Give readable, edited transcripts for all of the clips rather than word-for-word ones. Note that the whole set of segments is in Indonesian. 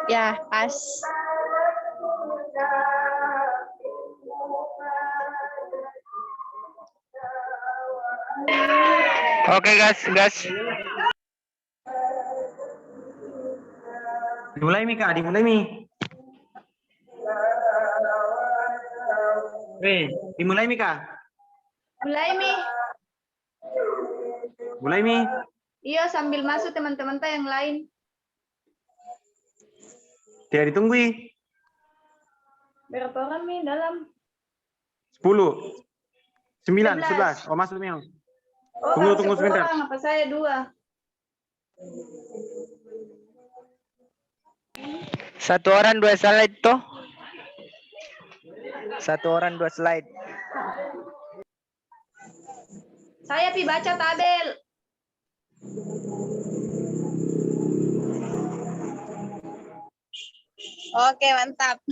Ya, pas. Oke, gas. Dimulai Mi Kak, dimulai Mi. Dimulai Mi Kak. Mulai, Mi. Mulai Mi. Iya, sambil masuk teman-teman yang lain. Tidak ditunggu. Berapa orang, Mi, dalam? 10. 9, 11. 11. Oh, masuk Mi. Oh, Tunggu harus 10 sebentar. orang, apa saya 2? Satu orang 2 slide toh. Satu orang 2 slide. Saya pi baca tabel. Oke, mantap.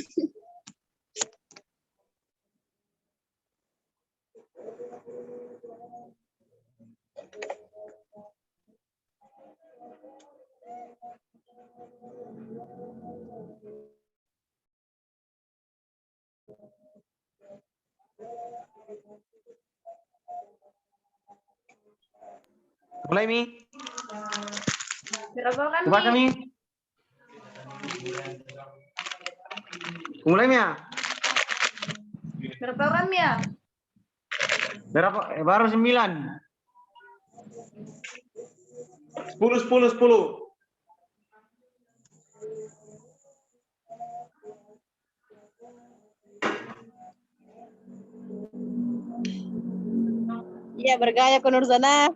Mulai Mi. Berapa orang, Baca Mi? Mi. Mulai Mi ya. Berapa orang, Mi, ya? Berapa? Baru 9. 10. Iya, bergaya ke Nurzana.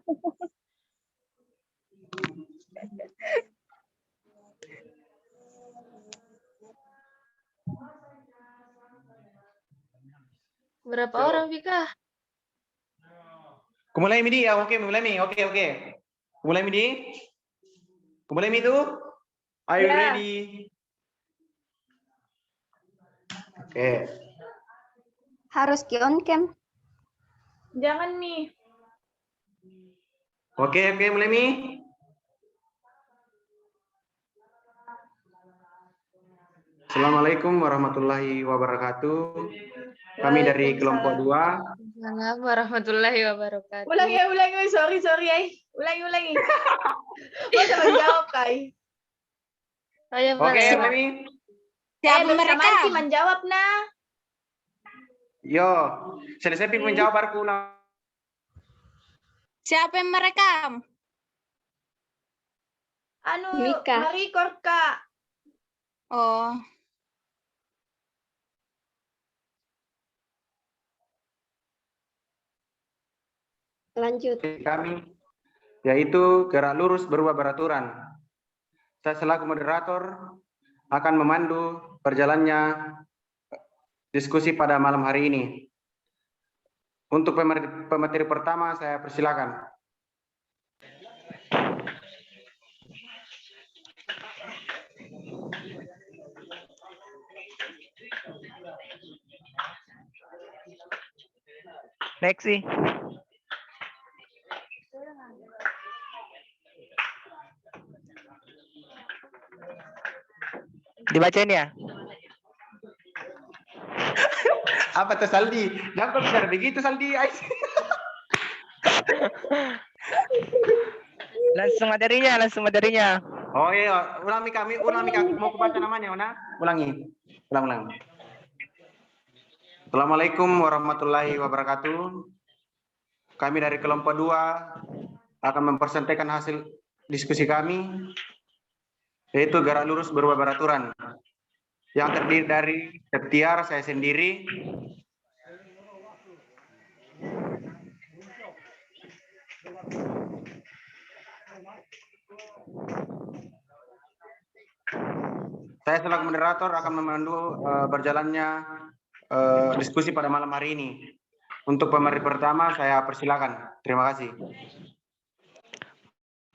Berapa orang, Vika? Kumulai Mi ya. Oke, mulai Mi. Oke. Mulai Mi. Kumulai Mi itu. Are you Ya. ready? Oke. Harus on cam. Jangan, Mi. Oke, mulai Mi. Assalamualaikum warahmatullahi wabarakatuh. Kami dari kelompok 2. Waalaikumsalam warahmatullahi wabarakatuh. Ulangi. Sorry, Ulangi. Masa menjawab, Kai? Oke, mulai Mi. Siapa mereka? Sih menjawab, nah. Yo, selesai Pi menjawab baru ulang. Siapa yang merekam? Mika. Merecord, Kak. Oh, Lanjut. Kami yaitu gerak lurus berubah beraturan. Saya selaku moderator akan memandu berjalannya diskusi pada malam hari ini. Untuk pemateri pertama saya persilakan. Next sih. Dibacain ya? Apa tuh Saldi? Jangan kau bicara begitu Saldi. Langsung materinya. Oh iya, ulangi kami. Mau aku baca namanya, Ona? Ulangi. Ulang. Assalamualaikum warahmatullahi wabarakatuh. Kami dari kelompok 2 akan mempresentasikan hasil diskusi kami, yaitu gerak lurus berubah beraturan, yang terdiri dari Septiar, saya sendiri, saya selaku moderator akan memandu berjalannya diskusi pada malam hari ini. Untuk pemateri pertama saya persilakan. Terima kasih.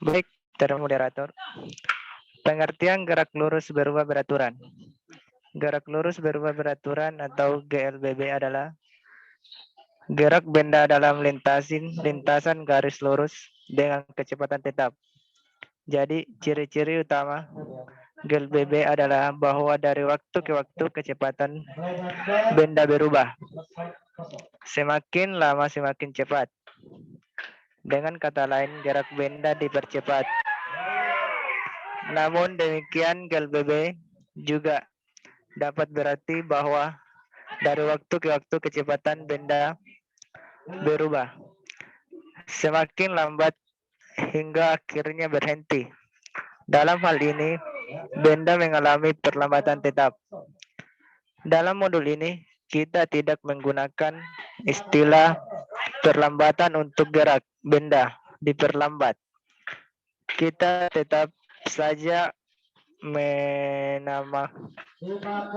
Baik, dari moderator. Pengertian gerak lurus berubah beraturan. Gerak lurus berubah beraturan atau GLBB adalah gerak benda dalam lintasan garis lurus dengan kecepatan tetap. Jadi ciri-ciri utama GLBB adalah bahwa dari waktu ke waktu kecepatan benda berubah. Semakin lama semakin cepat. Dengan kata lain, gerak benda dipercepat. Namun demikian GLBB juga dapat berarti bahwa dari waktu ke waktu kecepatan benda berubah. Semakin lambat hingga akhirnya berhenti. Dalam hal ini, benda mengalami perlambatan tetap. Dalam modul ini, kita tidak menggunakan istilah perlambatan untuk gerak benda diperlambat. Kita tetap saja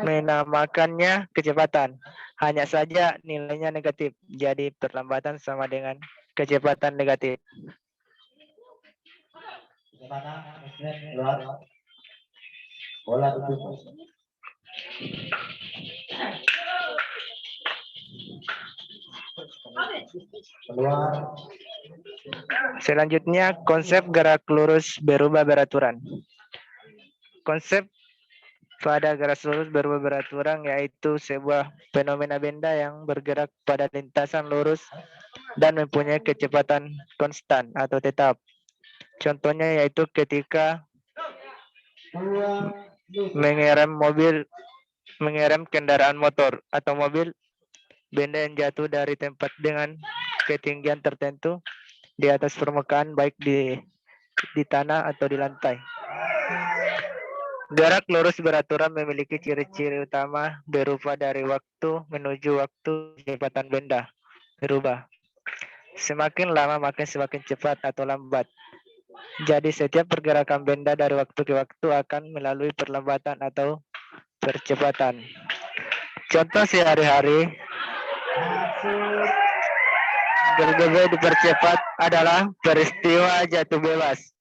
menamakannya kecepatan. Hanya saja nilainya negatif. Jadi perlambatan sama dengan kecepatan negatif. Selanjutnya, konsep gerak lurus berubah beraturan. Konsep pada gerak lurus berubah beraturan yaitu sebuah fenomena benda yang bergerak pada lintasan lurus dan mempunyai kecepatan konstan atau tetap. Contohnya yaitu ketika mengerem kendaraan motor atau mobil, benda yang jatuh dari tempat dengan ketinggian tertentu di atas permukaan baik di tanah atau di lantai. Gerak lurus beraturan memiliki ciri-ciri utama berupa dari waktu menuju waktu kecepatan benda berubah. Semakin lama makin semakin cepat atau lambat. Jadi setiap pergerakan benda dari waktu ke waktu akan melalui perlambatan atau percepatan. Contoh sehari-hari, GLBB dipercepat adalah peristiwa jatuh bebas.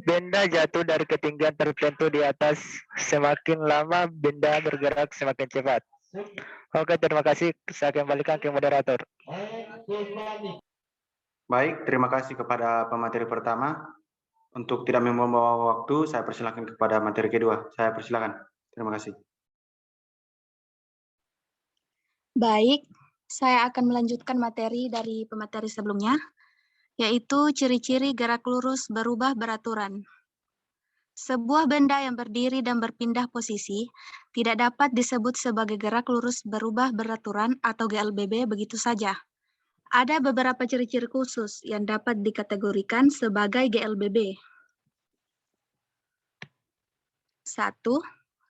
Benda jatuh dari ketinggian tertentu di atas. Semakin lama benda bergerak semakin cepat. Oke, terima kasih. Saya kembalikan ke moderator. Baik, terima kasih kepada pemateri pertama. Untuk tidak membawa waktu, saya persilakan kepada materi kedua. Saya persilakan. Terima kasih. Baik, saya akan melanjutkan materi dari pemateri sebelumnya, yaitu ciri-ciri gerak lurus berubah beraturan. Sebuah benda yang berdiri dan berpindah posisi tidak dapat disebut sebagai gerak lurus berubah beraturan atau GLBB begitu saja. Ada beberapa ciri-ciri khusus yang dapat dikategorikan sebagai GLBB. 1.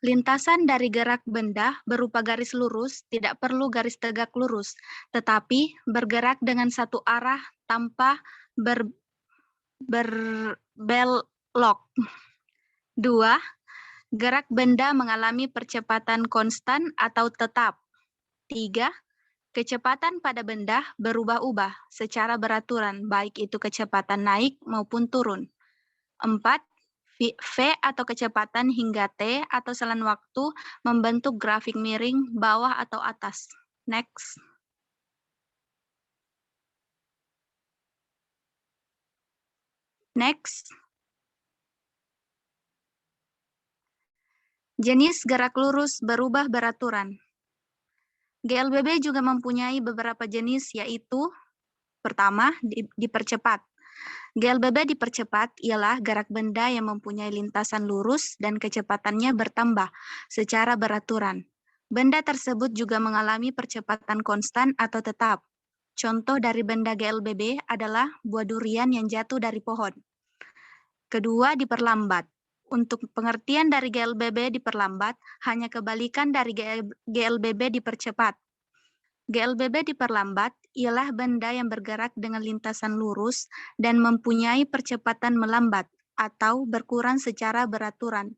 Lintasan dari gerak benda berupa garis lurus tidak perlu garis tegak lurus, tetapi bergerak dengan satu arah tanpa berbelok. 2. Gerak benda mengalami percepatan konstan atau tetap. 3. Kecepatan pada benda berubah-ubah secara beraturan, baik itu kecepatan naik maupun turun. 4. V atau kecepatan hingga T atau selang waktu membentuk grafik miring bawah atau atas. Next. Next. Jenis gerak lurus berubah beraturan. GLBB juga mempunyai beberapa jenis, yaitu pertama, dipercepat. GLBB dipercepat ialah gerak benda yang mempunyai lintasan lurus dan kecepatannya bertambah secara beraturan. Benda tersebut juga mengalami percepatan konstan atau tetap. Contoh dari benda GLBB adalah buah durian yang jatuh dari pohon. Kedua, diperlambat. Untuk pengertian dari GLBB diperlambat, hanya kebalikan dari GLBB dipercepat. GLBB diperlambat ialah benda yang bergerak dengan lintasan lurus dan mempunyai percepatan melambat atau berkurang secara beraturan.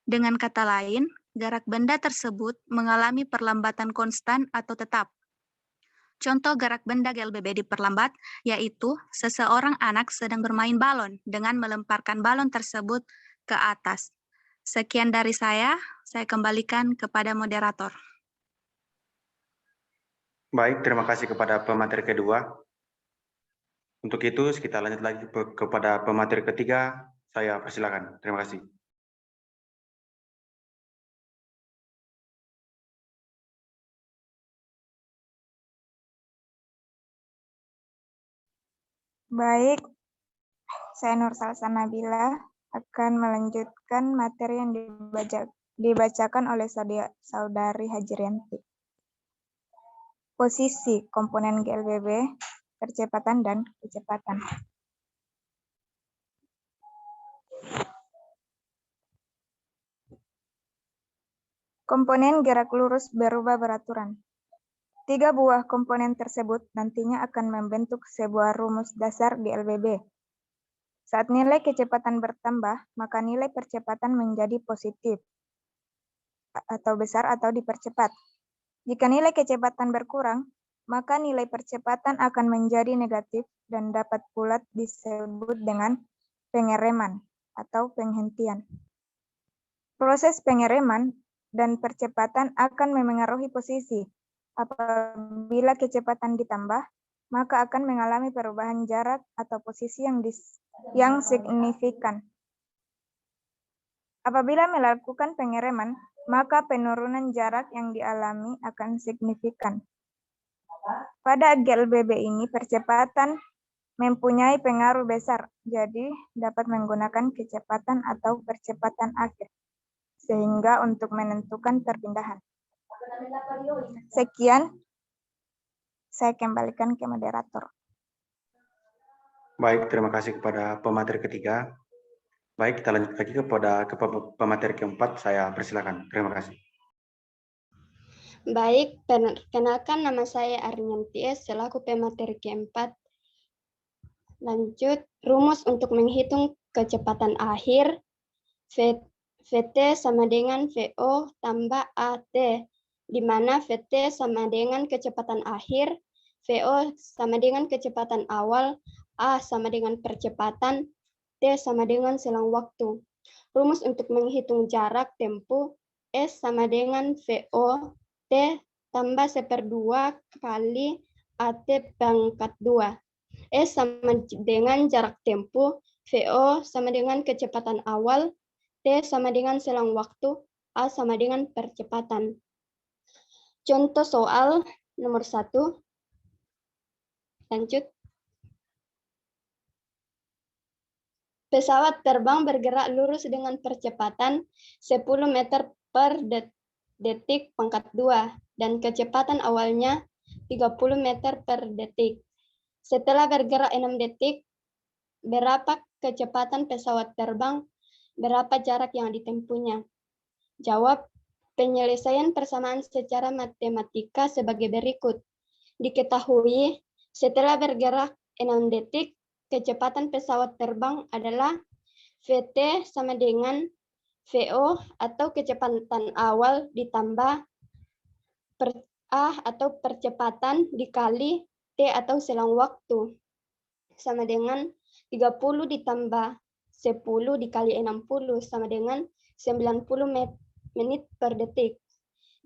Dengan kata lain, gerak benda tersebut mengalami perlambatan konstan atau tetap. Contoh gerak benda GLBB diperlambat yaitu seseorang anak sedang bermain balon dengan melemparkan balon tersebut ke atas. Sekian dari saya kembalikan kepada moderator. Baik, terima kasih kepada pemateri kedua. Untuk itu, kita lanjut lagi kepada pemateri ketiga. Saya persilakan. Terima kasih. Baik, saya Nur Salsa Nabila akan melanjutkan materi yang dibacakan oleh Saudari Hajrianti. Posisi komponen GLBB, percepatan dan kecepatan. Komponen gerak lurus berubah beraturan. 3 buah komponen tersebut nantinya akan membentuk sebuah rumus dasar GLBB. Saat nilai kecepatan bertambah, maka nilai percepatan menjadi positif atau besar atau dipercepat. Jika nilai kecepatan berkurang, maka nilai percepatan akan menjadi negatif dan dapat pula disebut dengan pengereman atau penghentian. Proses pengereman dan percepatan akan memengaruhi posisi. Apabila kecepatan ditambah, maka akan mengalami perubahan jarak atau posisi yang signifikan. Apabila melakukan pengereman, maka penurunan jarak yang dialami akan signifikan. Pada GLBB ini, percepatan mempunyai pengaruh besar, jadi dapat menggunakan kecepatan atau percepatan akhir, sehingga untuk menentukan perpindahan. Sekian, saya kembalikan ke moderator. Baik, terima kasih kepada pemateri ketiga. Baik, kita lanjut lagi kepada pemateri keempat. Saya persilakan. Terima kasih. Baik, perkenalkan nama saya Arnianti S selaku pemateri keempat. Lanjut, rumus untuk menghitung kecepatan akhir. VT sama dengan VO tambah AT, di mana VT sama dengan kecepatan akhir, VO sama dengan kecepatan awal, A sama dengan percepatan, T sama dengan selang waktu. Rumus untuk menghitung jarak tempuh, S sama dengan VO T tambah 1/2 kali AT pangkat 2. S sama dengan jarak tempuh, VO sama dengan kecepatan awal, T sama dengan selang waktu, A sama dengan percepatan. Contoh soal nomor 1. Lanjut. Pesawat terbang bergerak lurus dengan percepatan 10 meter per detik pangkat 2 dan kecepatan awalnya 30 meter per detik. Setelah bergerak 6 detik, berapa kecepatan pesawat terbang? Berapa jarak yang ditempuhnya? Jawab. Penyelesaian persamaan secara matematika sebagai berikut. Diketahui setelah bergerak 6 detik, kecepatan pesawat terbang adalah VT sama dengan VO atau kecepatan awal ditambah A atau percepatan dikali T atau selang waktu sama dengan 30 ditambah 10 dikali 60 sama dengan 90 menit per detik.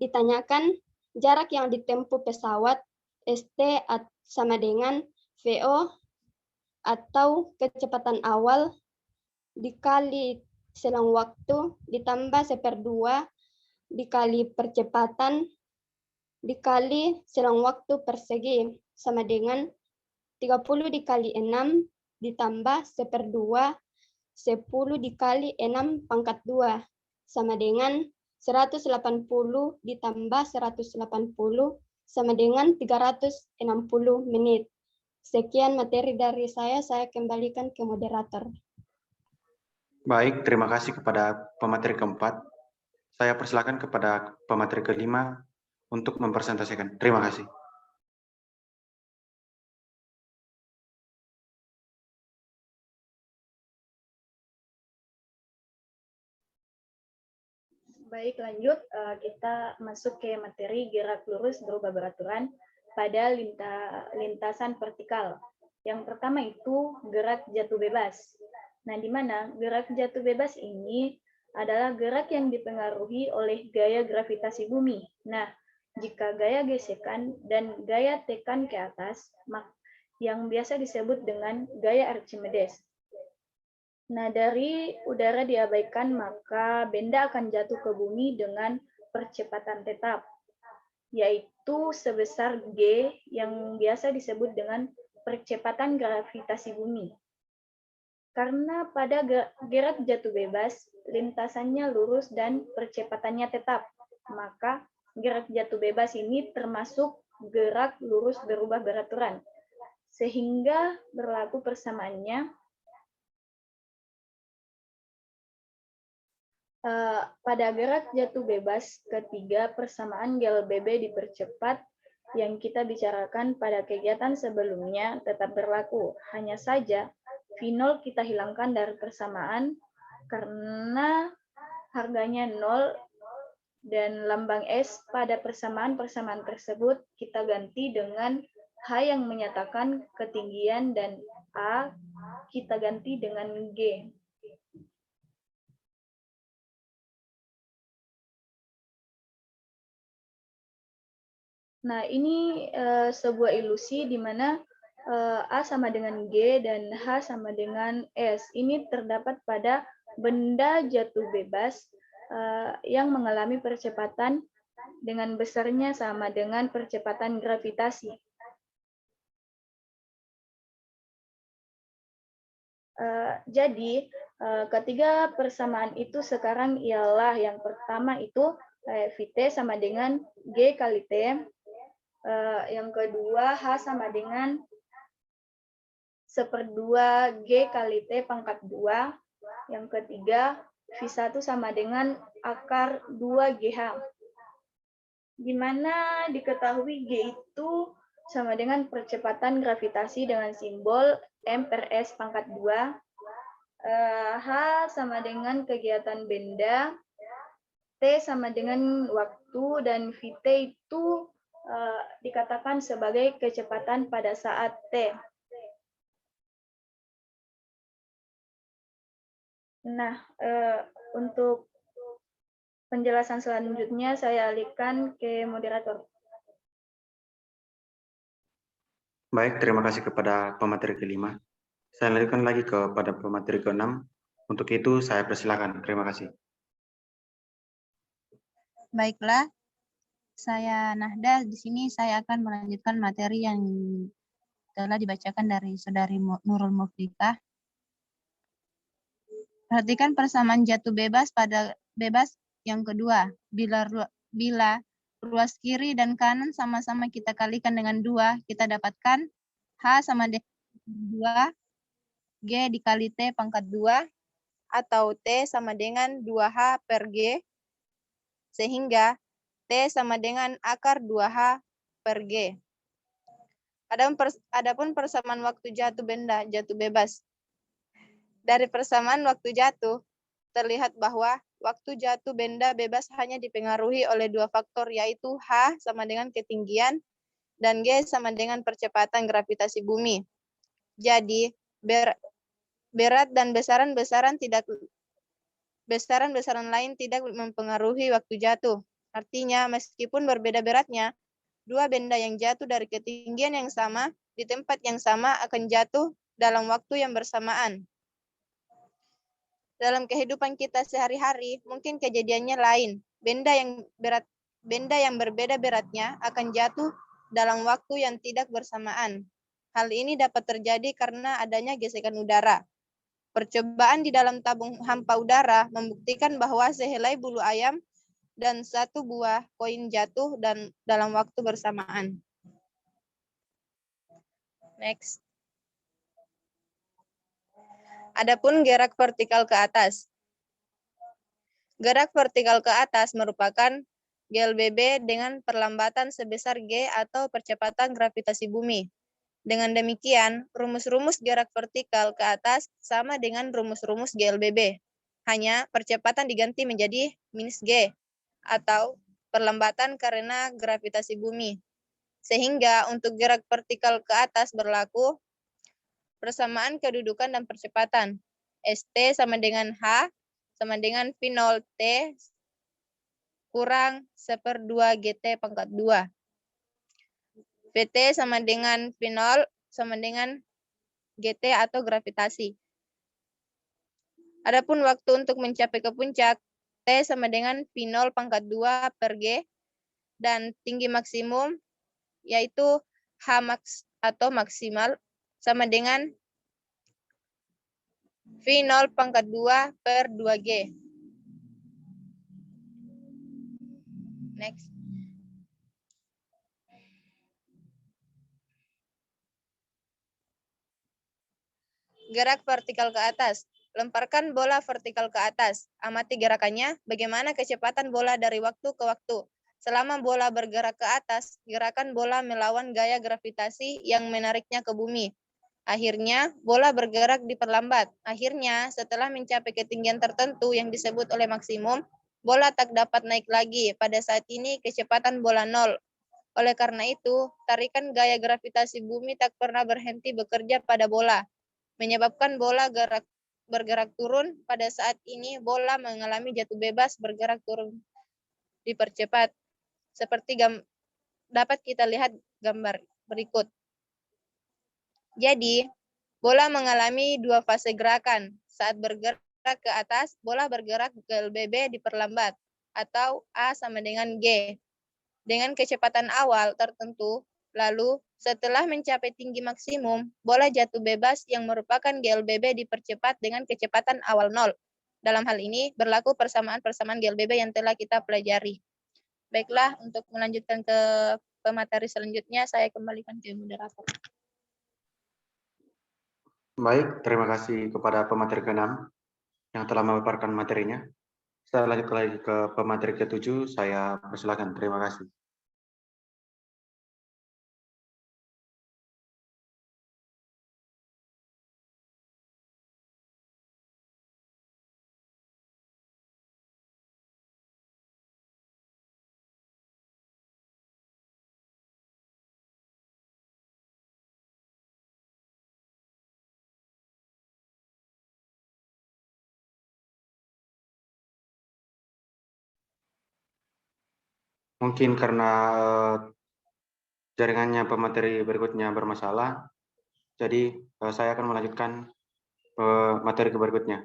Ditanyakan jarak yang ditempuh pesawat ST sama dengan VO atau kecepatan awal dikali selang waktu ditambah 1/2 dikali percepatan dikali selang waktu persegi sama dengan 30 dikali 6 ditambah 1/2 10 dikali 6 pangkat 2 sama dengan 180 ditambah 180 sama dengan 360 menit. Sekian materi dari saya kembalikan ke moderator. Baik, terima kasih kepada pemateri keempat. Saya persilakan kepada pemateri kelima untuk mempresentasikan. Terima kasih. Baik, lanjut. Kita masuk ke materi gerak lurus berubah beraturan pada lintasan vertikal. Yang pertama itu gerak jatuh bebas. Nah, di mana gerak jatuh bebas ini adalah gerak yang dipengaruhi oleh gaya gravitasi bumi. Nah, jika gaya gesekan dan gaya tekan ke atas, yang biasa disebut dengan gaya Archimedes. Nah, dari udara diabaikan, maka benda akan jatuh ke bumi dengan percepatan tetap, yaitu sebesar G yang biasa disebut dengan percepatan gravitasi bumi. Karena pada gerak jatuh bebas, lintasannya lurus dan percepatannya tetap, maka gerak jatuh bebas ini termasuk gerak lurus berubah beraturan, sehingga berlaku persamaannya pada gerak jatuh bebas ketiga, persamaan GLBB dipercepat yang kita bicarakan pada kegiatan sebelumnya tetap berlaku. Hanya saja V0 kita hilangkan dari persamaan karena harganya 0 dan lambang S pada persamaan-persamaan tersebut kita ganti dengan H yang menyatakan ketinggian dan A kita ganti dengan G. Nah, ini sebuah ilusi di mana A sama dengan G dan H sama dengan S. Ini terdapat pada benda jatuh bebas yang mengalami percepatan dengan besarnya sama dengan percepatan gravitasi. Jadi, ketiga persamaan itu sekarang ialah yang pertama itu Vt sama dengan G kali T. Yang kedua, H sama dengan 1/2 G kali T pangkat 2. Yang ketiga, V1 sama dengan akar 2 GH. Di mana diketahui G itu sama dengan percepatan gravitasi dengan simbol M per S pangkat 2. H sama dengan kegiatan benda. T sama dengan waktu, dan Vt itu dikatakan sebagai kecepatan pada saat T. Nah, untuk penjelasan selanjutnya saya alihkan ke moderator. Baik, terima kasih kepada pemateri kelima. Saya lanjutkan lagi kepada pemateri keenam. Untuk itu saya persilakan. Terima kasih. Baiklah, saya Nahda. Di sini saya akan melanjutkan materi yang telah dibacakan dari Saudari Nurul Muflikah. Perhatikan persamaan jatuh bebas pada bebas yang kedua. Bila ruas kiri dan kanan sama-sama kita kalikan dengan 2, kita dapatkan H sama dengan 2, G dikali T pangkat 2, atau T sama dengan 2H per G, sehingga T sama dengan akar 2H per G. Adapun persamaan waktu jatuh benda jatuh bebas. Dari persamaan waktu jatuh, terlihat bahwa waktu jatuh benda bebas hanya dipengaruhi oleh 2 faktor, yaitu H sama dengan ketinggian dan G sama dengan percepatan gravitasi bumi. Jadi, berat dan besaran-besaran lain tidak mempengaruhi waktu jatuh. Artinya, meskipun berbeda beratnya, 2 benda yang jatuh dari ketinggian yang sama di tempat yang sama akan jatuh dalam waktu yang bersamaan. Dalam kehidupan kita sehari-hari, mungkin kejadiannya lain. Benda yang berbeda beratnya akan jatuh dalam waktu yang tidak bersamaan. Hal ini dapat terjadi karena adanya gesekan udara. Percobaan di dalam tabung hampa udara membuktikan bahwa sehelai bulu ayam dan 1 buah koin jatuh dalam waktu bersamaan. Next. Adapun gerak vertikal ke atas. Gerak vertikal ke atas merupakan GLBB dengan perlambatan sebesar G atau percepatan gravitasi bumi. Dengan demikian, rumus-rumus gerak vertikal ke atas sama dengan rumus-rumus GLBB. Hanya percepatan diganti menjadi minus G atau perlambatan karena gravitasi bumi. Sehingga untuk gerak vertikal ke atas berlaku persamaan kedudukan dan percepatan. ST sama dengan H sama dengan V0 T kurang 1/2 GT pangkat 2. VT sama dengan V0 sama dengan GT atau gravitasi. Adapun waktu untuk mencapai ke puncak, T sama dengan V0 pangkat 2 per G, dan tinggi maksimum yaitu H max atau maksimal sama dengan V0 pangkat 2 per 2G. Next. Gerak vertikal ke atas. Lemparkan bola vertikal ke atas. Amati gerakannya, bagaimana kecepatan bola dari waktu ke waktu. Selama bola bergerak ke atas, gerakan bola melawan gaya gravitasi yang menariknya ke bumi. Akhirnya, bola bergerak diperlambat. Akhirnya, setelah mencapai ketinggian tertentu yang disebut oleh maksimum, bola tak dapat naik lagi. Pada saat ini, kecepatan bola 0. Oleh karena itu, tarikan gaya gravitasi bumi tak pernah berhenti bekerja pada bola, menyebabkan bola bergerak turun. Pada saat ini, bola mengalami jatuh bebas bergerak turun dipercepat. Seperti dapat kita lihat gambar berikut. Jadi, bola mengalami dua fase gerakan. Saat bergerak ke atas, bola bergerak GLBB diperlambat, atau A sama dengan G, dengan kecepatan awal tertentu. Lalu, setelah mencapai tinggi maksimum, bola jatuh bebas yang merupakan GLBB dipercepat dengan kecepatan awal 0. Dalam hal ini, berlaku persamaan-persamaan GLBB yang telah kita pelajari. Baiklah, untuk melanjutkan ke pemateri selanjutnya, saya kembalikan ke moderator. Baik, terima kasih kepada pemateri ke-6 yang telah memaparkan materinya. Saya lanjut lagi ke pemateri ke-7, saya persilakan. Terima kasih. Mungkin karena jaringannya pemateri berikutnya bermasalah, jadi saya akan melanjutkan materi berikutnya.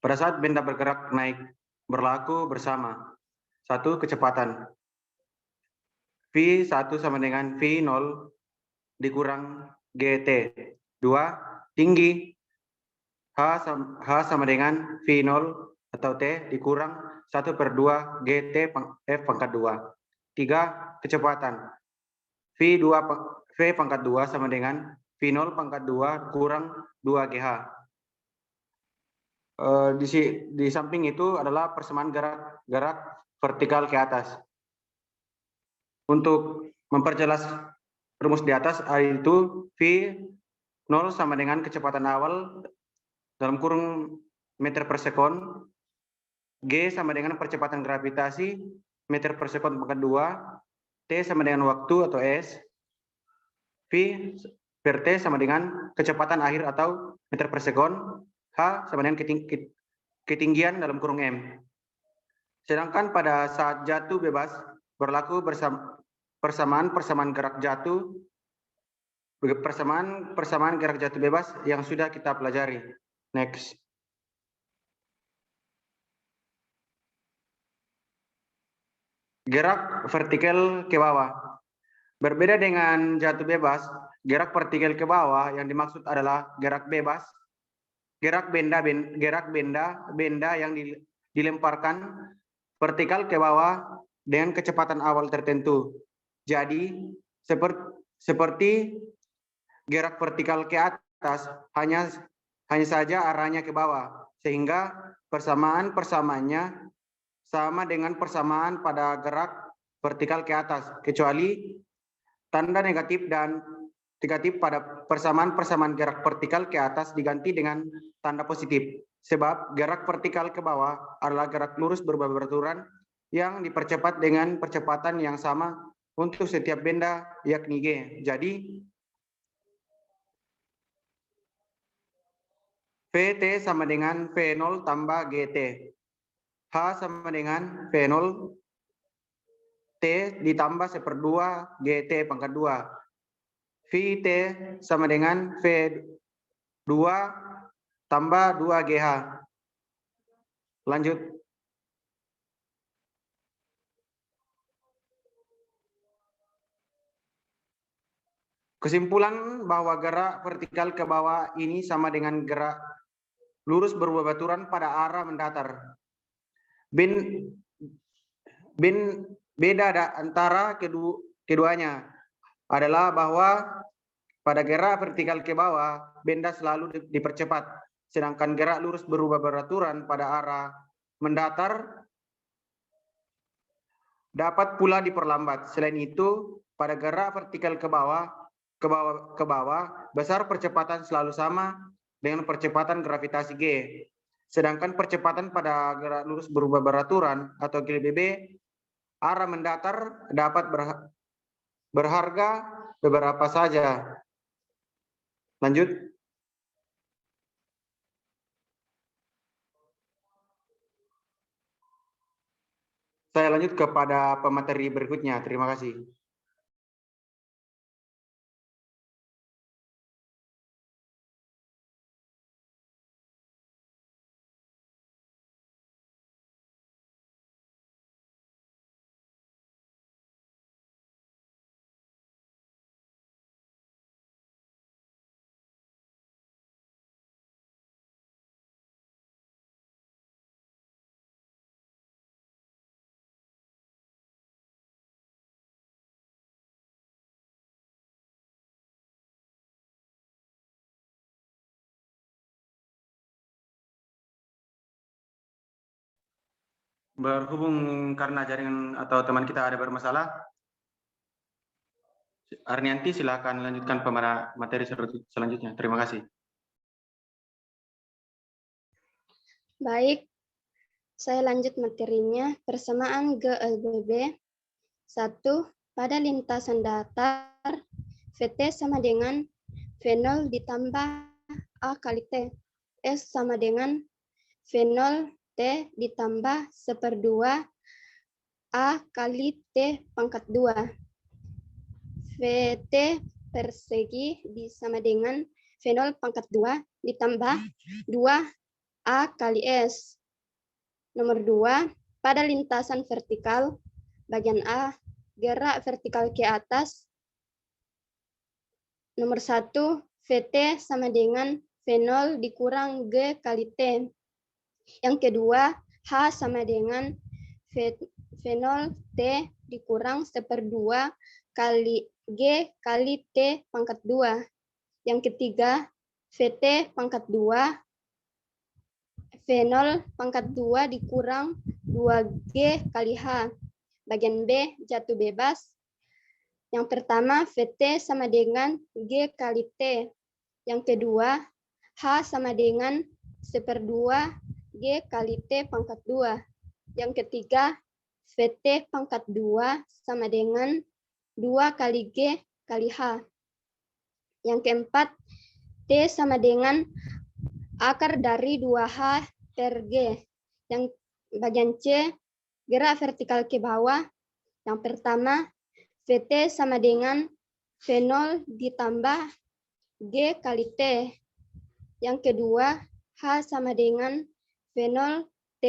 Pada saat benda bergerak naik, berlaku bersama. 1. Kecepatan. V1 sama dengan V0 dikurang GT. 2. Tinggi. H sama dengan V0 atau T dikurang 1/2 GT F pangkat 2. 3. Kecepatan. V pangkat 2 sama dengan V0 pangkat 2 kurang 2 GH. Di samping itu adalah persamaan gerak vertikal ke atas. Untuk memperjelas rumus di atas, itu V0 sama dengan kecepatan awal dalam kurung meter per sekon, G sama dengan percepatan gravitasi meter per sekon pangkat 2, T sama dengan waktu atau S, V per T sama dengan kecepatan akhir atau meter per sekon, H sama dengan ketinggian dalam kurung M. Sedangkan pada saat jatuh bebas berlaku persamaan gerak jatuh, persamaan gerak jatuh bebas yang sudah kita pelajari. Next. Gerak vertikal ke bawah. Berbeda dengan jatuh bebas, gerak vertikal ke bawah yang dimaksud adalah gerak bebas, gerak benda yang dilemparkan vertikal ke bawah dengan kecepatan awal tertentu. Jadi seperti gerak vertikal ke atas hanya saja arahnya ke bawah, sehingga persamaannya sama dengan persamaan pada gerak vertikal ke atas, kecuali tanda negatif pada persamaan gerak vertikal ke atas diganti dengan tanda positif. Sebab gerak vertikal ke bawah adalah gerak lurus berubah beraturan yang dipercepat dengan percepatan yang sama untuk setiap benda, yakni G. Jadi VT sama dengan V0 tambah GT. H sama dengan V0 T ditambah 1/2 GT pangkat 2. VT sama dengan V2 tambah 2 GH. Lanjut. Kesimpulan bahwa gerak vertikal ke bawah ini sama dengan gerak lurus berbaturan pada arah mendatar. Beda antara keduanya adalah bahwa pada gerak vertikal ke bawah, benda selalu dipercepat, sedangkan gerak lurus berubah beraturan pada arah mendatar dapat pula diperlambat. Selain itu, pada gerak vertikal ke bawah, besar percepatan selalu sama dengan percepatan gravitasi G. Sedangkan percepatan pada gerak lurus berubah beraturan atau GLBB arah mendatar dapat berharga beberapa saja. Lanjut. Saya lanjut kepada pemateri berikutnya. Terima kasih. Berhubung karena jaringan atau teman kita ada bermasalah, Arnianti silakan lanjutkan materi selanjutnya. Terima kasih. Baik, saya lanjut materinya. Persamaan GLBB 1. Pada lintasan datar, VT sama dengan V0 ditambah A kali T. S sama dengan V0 T ditambah 1/2 A kali T pangkat 2. VT persegi sama dengan V0 pangkat 2 ditambah 2 A kali S. Nomor 2, pada lintasan vertikal, bagian A, gerak vertikal ke atas. Nomor 1, VT sama dengan V0 dikurang G kali T. Yang kedua, H sama dengan V0 T dikurang 1/2 kali G kali T pangkat 2. Yang ketiga, VT pangkat 2, V0 pangkat 2 dikurang 2G kali H. Bagian B, jatuh bebas. Yang pertama, VT sama dengan G kali T. Yang kedua, H sama dengan 1/2 G kali T pangkat 2. Yang ketiga, VT pangkat 2 sama dengan 2 kali G kali H. Yang keempat, T sama dengan akar dari 2H per G. Yang bagian C, gerak vertikal ke bawah. Yang pertama, VT sama dengan V0 ditambah G kali T. Yang kedua, H sama dengan V0 T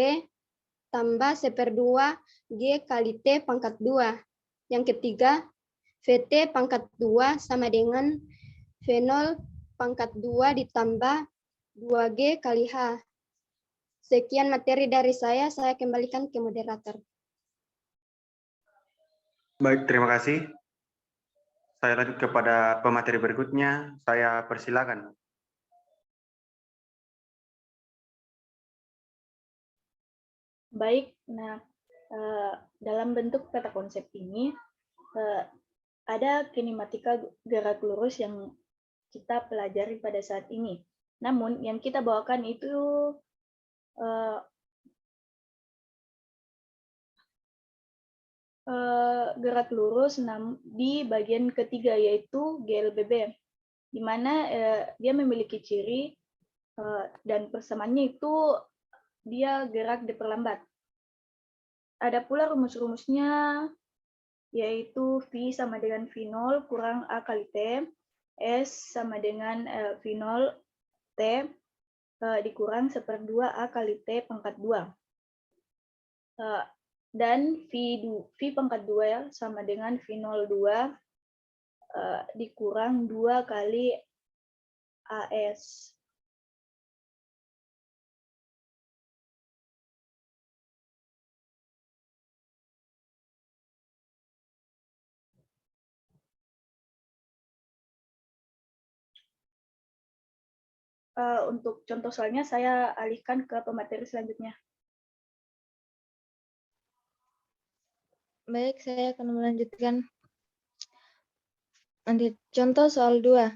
tambah 1/2 G kali T pangkat 2. Yang ketiga, VT pangkat 2 sama dengan V0 pangkat 2 ditambah 2G kali H. Sekian materi dari saya kembalikan ke moderator. Baik, terima kasih. Saya lanjut kepada pemateri berikutnya. Saya persilakan. Baik, nah dalam bentuk peta konsep ini ada kinematika gerak lurus yang kita pelajari pada saat ini. Namun yang kita bawakan itu gerak lurus di bagian ketiga, yaitu GLBB, di mana dia memiliki ciri dan persamaannya itu dia gerak diperlambat. Ada pula rumus-rumusnya, yaitu V sama dengan V0 kurang A kali T, S sama dengan V0 T dikurang 1/2 A kali T pangkat 2. Dan V pangkat 2 sama dengan V02 dikurang 2 kali AS. Untuk contoh soalnya saya alihkan ke pemateri selanjutnya. Baik, saya akan melanjutkan. Contoh soal 2.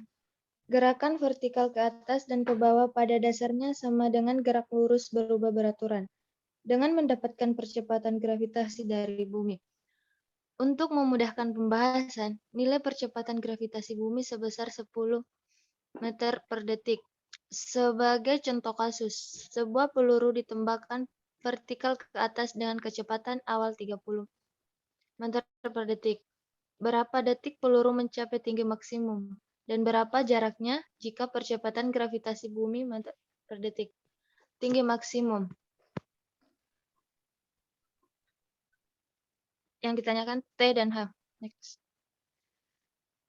Gerakan vertikal ke atas dan ke bawah pada dasarnya sama dengan gerak lurus berubah beraturan, dengan mendapatkan percepatan gravitasi dari bumi. Untuk memudahkan pembahasan, nilai percepatan gravitasi bumi sebesar 10 meter per detik. Sebagai contoh kasus, sebuah peluru ditembakkan vertikal ke atas dengan kecepatan awal 30 meter per detik. Berapa detik peluru mencapai tinggi maksimum? Dan berapa jaraknya jika percepatan gravitasi bumi meter per detik? Tinggi maksimum. Yang ditanyakan T dan H. Next.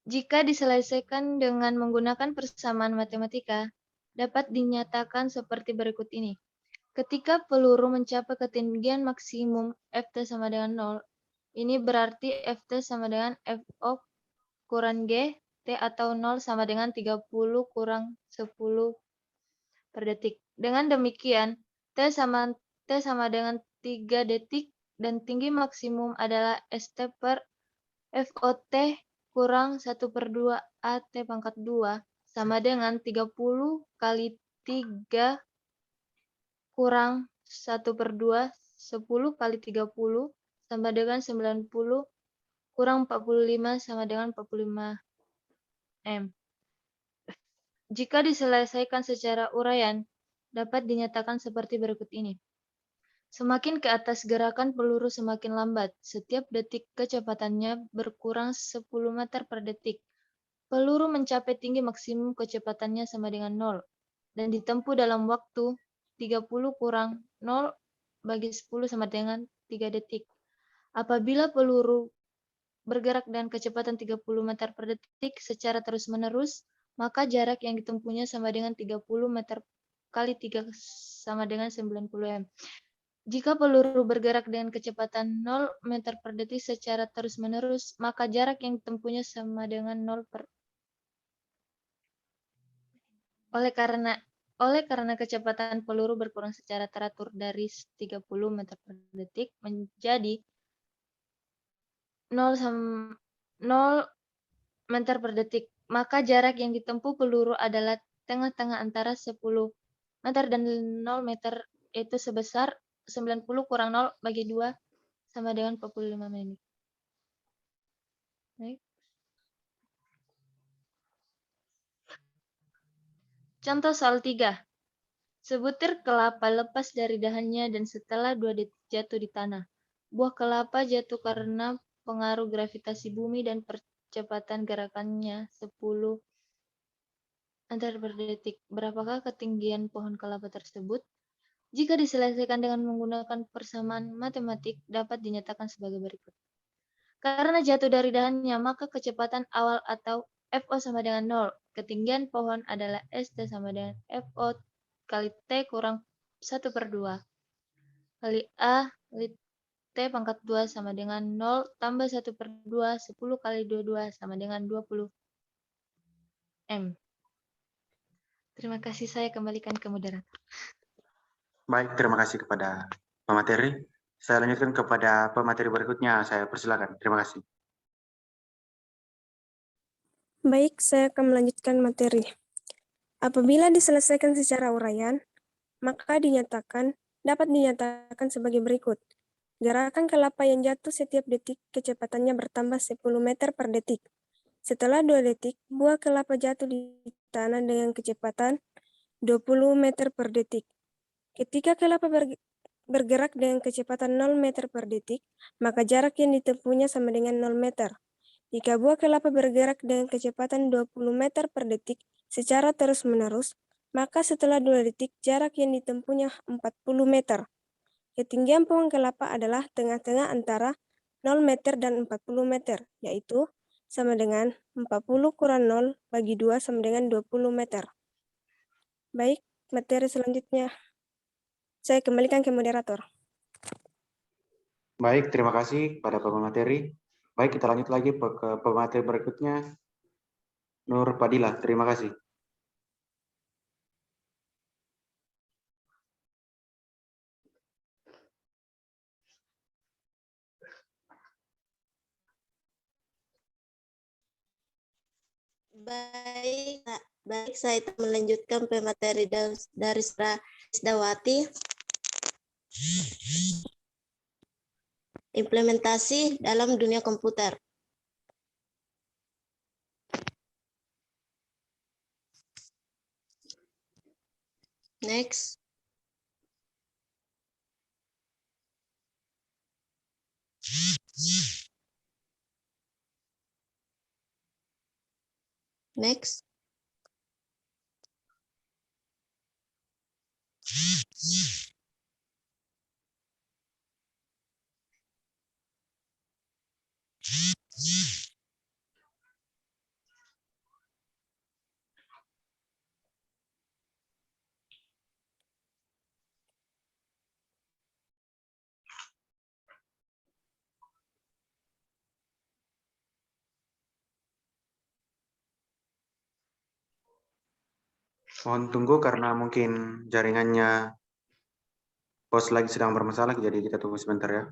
Jika diselesaikan dengan menggunakan persamaan matematika, dapat dinyatakan seperti berikut ini. Ketika peluru mencapai ketinggian maksimum Ft sama dengan 0, ini berarti Ft sama dengan Fo kurang G, T atau 0 sama dengan 30 kurang 10 per detik. Dengan demikian, T sama dengan 3 detik dan tinggi maksimum adalah St per FOT kurang 1/2 AT pangkat 2 sama dengan 30 kali 3 kurang 1/2, 10 kali 30 sama dengan 90 kurang 45 sama dengan 45 M. Jika diselesaikan secara uraian, dapat dinyatakan seperti berikut ini. Semakin ke atas gerakan peluru semakin lambat. Setiap detik kecepatannya berkurang 10 meter per detik. Peluru mencapai tinggi maksimum kecepatannya sama dengan 0 dan ditempuh dalam waktu 30 kurang 0 bagi 10 sama dengan 3 detik. Apabila peluru bergerak dengan kecepatan 30 meter per detik secara terus-menerus, maka jarak yang ditempuhnya sama dengan 30 meter kali 3 sama dengan 90 M. Jika peluru bergerak dengan kecepatan 0 meter per detik secara terus-menerus, maka jarak yang ditempuhnya sama dengan 0 per. Oleh karena kecepatan peluru berkurang secara teratur dari 30 meter per detik menjadi 0 meter per detik, maka jarak yang ditempuh peluru adalah tengah-tengah antara 10 meter dan 0 meter, yaitu sebesar 90 kurang 0 bagi 2 sama dengan 45 menit. Baik. Contoh soal 3. Sebutir kelapa lepas dari dahannya dan setelah 2 detik jatuh di tanah. Buah kelapa jatuh karena pengaruh gravitasi bumi dan percepatan gerakannya 10 meter per detik. Berapakah ketinggian pohon kelapa tersebut? Jika diselesaikan dengan menggunakan persamaan matematik, dapat dinyatakan sebagai berikut. Karena jatuh dari dahannya, maka kecepatan awal atau FO sama dengan 0. Ketinggian pohon adalah ST sama dengan FO kali T kurang 1/2. Kali A kali T pangkat 2 sama dengan 0 tambah 1/2, 10 kali 22 sama dengan 20 M. Terima kasih, saya kembalikan ke moderator. Baik, terima kasih kepada pemateri. Saya lanjutkan kepada pemateri berikutnya. Saya persilakan. Terima kasih. Baik, saya akan melanjutkan materi. Apabila diselesaikan secara uraian, maka dapat dinyatakan sebagai berikut. Gerakan kelapa yang jatuh setiap detik kecepatannya bertambah 10 meter per detik. Setelah 2 detik, buah kelapa jatuh di tanah dengan kecepatan 20 meter per detik. Ketika kelapa bergerak dengan kecepatan 0 meter per detik, maka jarak yang ditempuhnya sama dengan 0 meter. Jika buah kelapa bergerak dengan kecepatan 20 meter per detik secara terus-menerus, maka setelah 2 detik jarak yang ditempuhnya 40 meter. Ketinggian pohon kelapa adalah tengah-tengah antara 0 meter dan 40 meter, yaitu sama dengan 40 kurang 0 bagi 2 sama dengan 20 meter. Baik, materi selanjutnya saya kembalikan ke moderator. Baik, terima kasih pada pemateri. Baik, kita lanjut lagi ke pemateri berikutnya. Nur Fadilah, terima kasih. Baik, saya melanjutkan pemateri dari Dawati. Implementasi dalam dunia komputer. Next. Next. Mohon tunggu karena mungkin jaringannya host lagi sedang bermasalah, jadi kita tunggu sebentar ya.